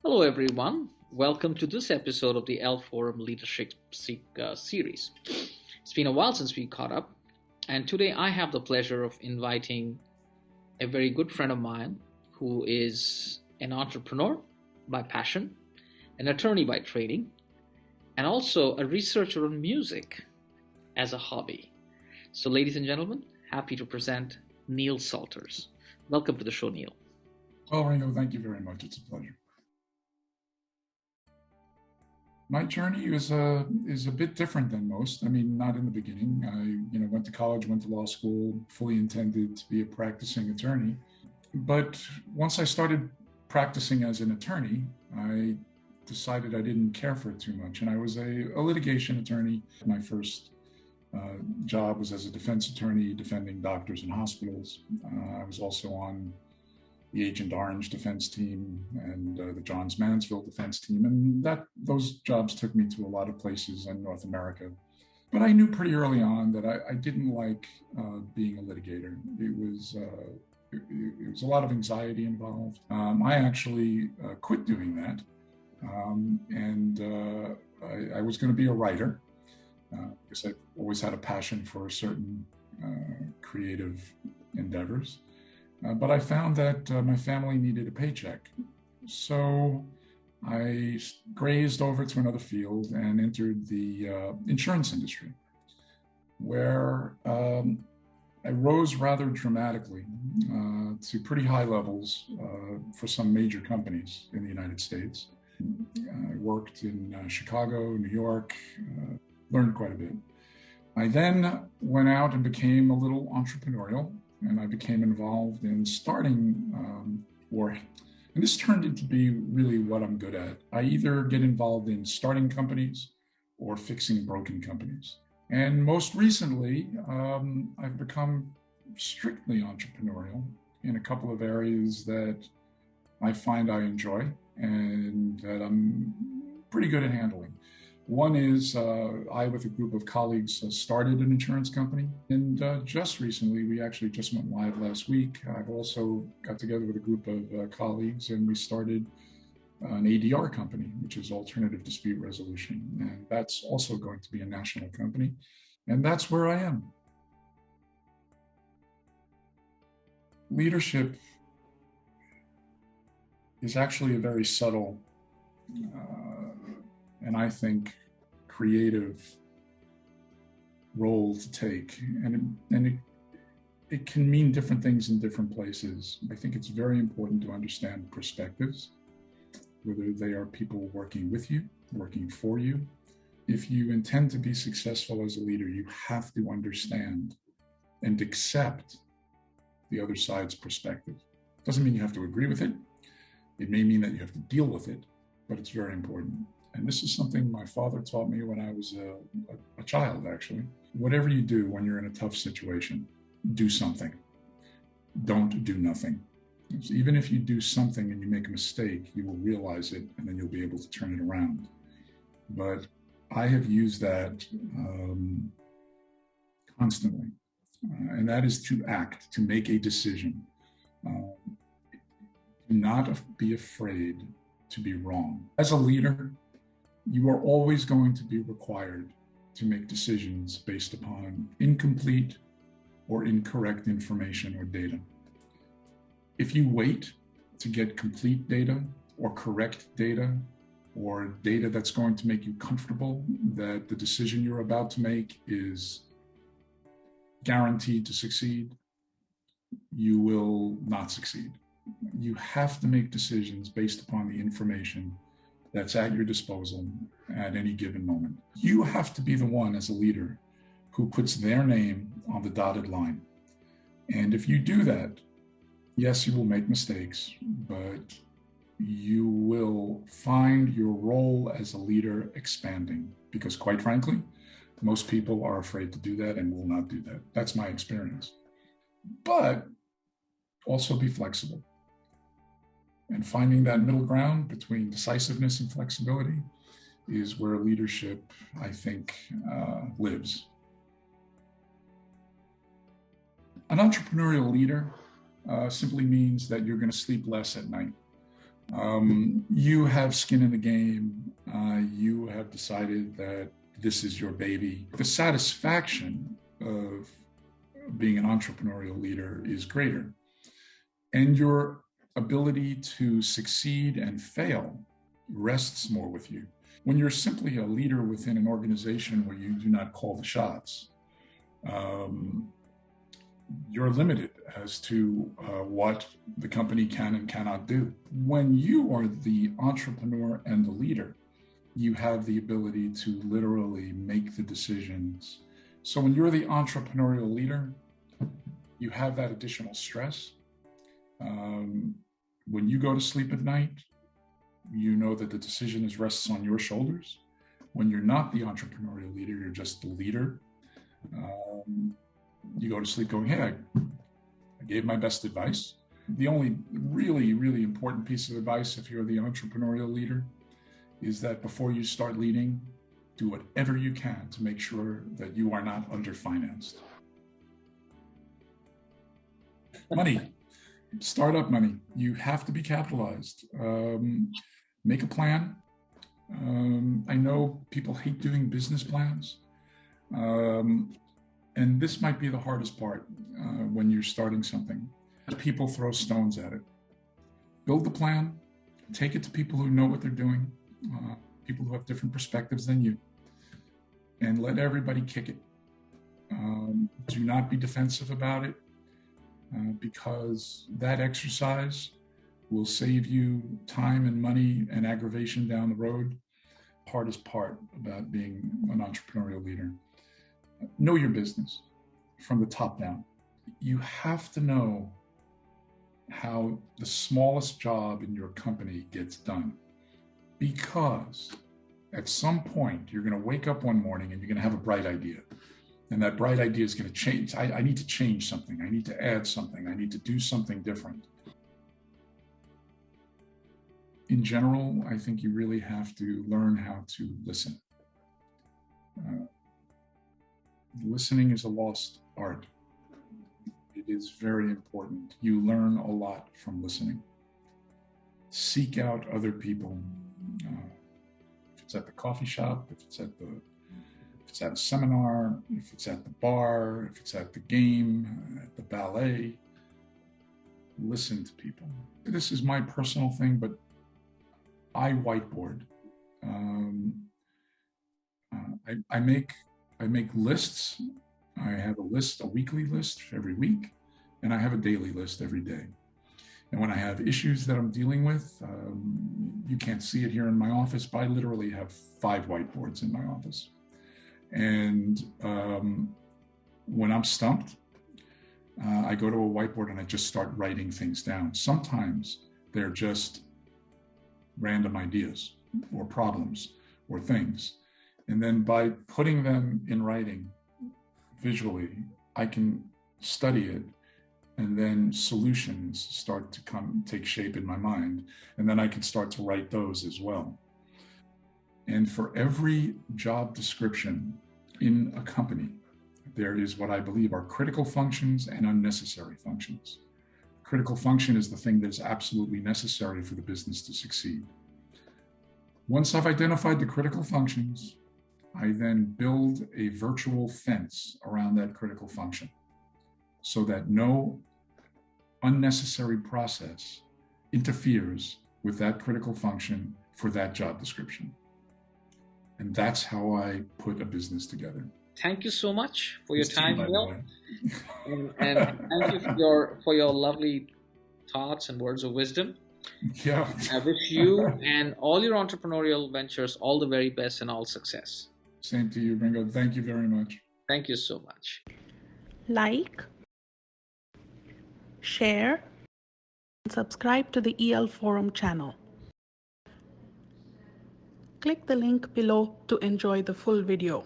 Hello, everyone. Welcome to this episode of the L Forum Leadership Series. It's been a while since we caught up, and today I have the pleasure of inviting a very good friend of mine who is an entrepreneur by passion, an attorney by training, and also a researcher on music as a hobby. So, ladies and gentlemen, happy to present Neil Salters. Welcome to the show, Neil. Well, Ringo, thank you very much. It's a pleasure. My journey is a bit different than most. I mean, not in the beginning. I went to college, went to law school, fully intended to be a practicing attorney. But once I started practicing as an attorney, I decided I didn't care for it too much. And I was a litigation attorney. My first job was as a defense attorney defending doctors and hospitals. I was also on the Agent Orange defense team and the Johns Mansfield defense team. And those jobs took me to a lot of places in North America. But I knew pretty early on that I didn't like being a litigator. It was a lot of anxiety involved. I actually quit doing that. I was going to be a writer because I always had a passion for certain creative endeavors. But I found that my family needed a paycheck. So I grazed over to another field and entered the insurance industry, where I rose rather dramatically to pretty high levels for some major companies in the United States. I worked in Chicago, New York, learned quite a bit. I then went out and became a little entrepreneurial. And I became involved in starting, and this turned into be really what I'm good at. I either get involved in starting companies or fixing broken companies. And most recently, I've become strictly entrepreneurial in a couple of areas that I find I enjoy and that I'm pretty good at handling. One is I, with a group of colleagues, started an insurance company. And just recently, we actually just went live last week. I've also got together with a group of colleagues and we started an ADR company, which is Alternative Dispute Resolution. And that's also going to be a national company. And that's where I am. Leadership is actually a very subtle and I think creative role to take. And it can mean different things in different places. I think it's very important to understand perspectives, whether they are people working with you, working for you. If you intend to be successful as a leader, you have to understand and accept the other side's perspective. Doesn't mean you have to agree with it. It may mean that you have to deal with it, but it's very important. And this is something my father taught me when I was a child, actually. Whatever you do when you're in a tough situation, do something. Don't do nothing. So even if you do something and you make a mistake, you will realize it and then you'll be able to turn it around. But I have used that constantly. And that is to act, to make a decision. Do not be afraid to be wrong. As a leader, you are always going to be required to make decisions based upon incomplete or incorrect information or data. If you wait to get complete data or correct data or data that's going to make you comfortable that the decision you're about to make is guaranteed to succeed, you will not succeed. You have to make decisions based upon the information that's at your disposal at any given moment. You have to be the one as a leader who puts their name on the dotted line. And if you do that, yes, you will make mistakes, but you will find your role as a leader expanding because, quite frankly, most people are afraid to do that and will not do that. That's my experience. But also be flexible. And finding that middle ground between decisiveness and flexibility is where leadership, I think, lives. An entrepreneurial leader simply means that you're going to sleep less at night. You have skin in the game. You have decided that this is your baby. The satisfaction of being an entrepreneurial leader is greater. And your ability to succeed and fail rests more with you. When you're simply a leader within an organization where you do not call the shots, you're limited as to what the company can and cannot do. When you are the entrepreneur and the leader, you have the ability to literally make the decisions. So when you're the entrepreneurial leader, you have that additional stress. When you go to sleep at night, you know that the decision rests on your shoulders. When you're not the entrepreneurial leader, you're just the leader. You go to sleep going, hey, I gave my best advice. The only really, really important piece of advice if you're the entrepreneurial leader is that before you start leading, do whatever you can to make sure that you are not underfinanced. Money, startup money, you have to be capitalized. Make a plan. I know people hate doing business plans. And this might be the hardest part when you're starting something. People throw stones at it. Build the plan, take it to people who know what they're doing, people who have different perspectives than you, and let everybody kick it. Do not be defensive about it, because that exercise will save you time and money and aggravation down the road. Hardest part about being an entrepreneurial leader. Know your business from the top down. You have to know how the smallest job in your company gets done, because at some point you're going to wake up one morning and you're going to have a bright idea, and that bright idea is going to change. I need to change something. I need to add something. I need to do something different. In general, I think you really have to learn how to listen. Listening is a lost art. It is very important. You learn a lot from listening. Seek out other people. If it's at the coffee shop, if it's at a seminar, if it's at the bar, if it's at the game, at the ballet, listen to people. This is my personal thing, but I whiteboard. I make lists. I have a weekly list every week, and I have a daily list every day. And when I have issues that I'm dealing with, you can't see it here in my office, but I literally have 5 whiteboards in my office. And when I'm stumped, I go to a whiteboard and I just start writing things down. Sometimes they're just random ideas or problems or things. And then by putting them in writing visually, I can study it, and then solutions start to take shape in my mind. And then I can start to write those as well. And for every job description in a company, there is what I believe are critical functions and unnecessary functions. Critical function is the thing that is absolutely necessary for the business to succeed. Once I've identified the critical functions, I then build a virtual fence around that critical function so that no unnecessary process interferes with that critical function for that job description. And that's how I put a business together. Thank you so much for your time, Will. and thank you for your lovely thoughts and words of wisdom. Yeah. I wish you and all your entrepreneurial ventures all the very best and all success. Same to you, Ringo. Thank you very much. Thank you so much. Like, share, and subscribe to the EL Forum channel. Click the link below to enjoy the full video.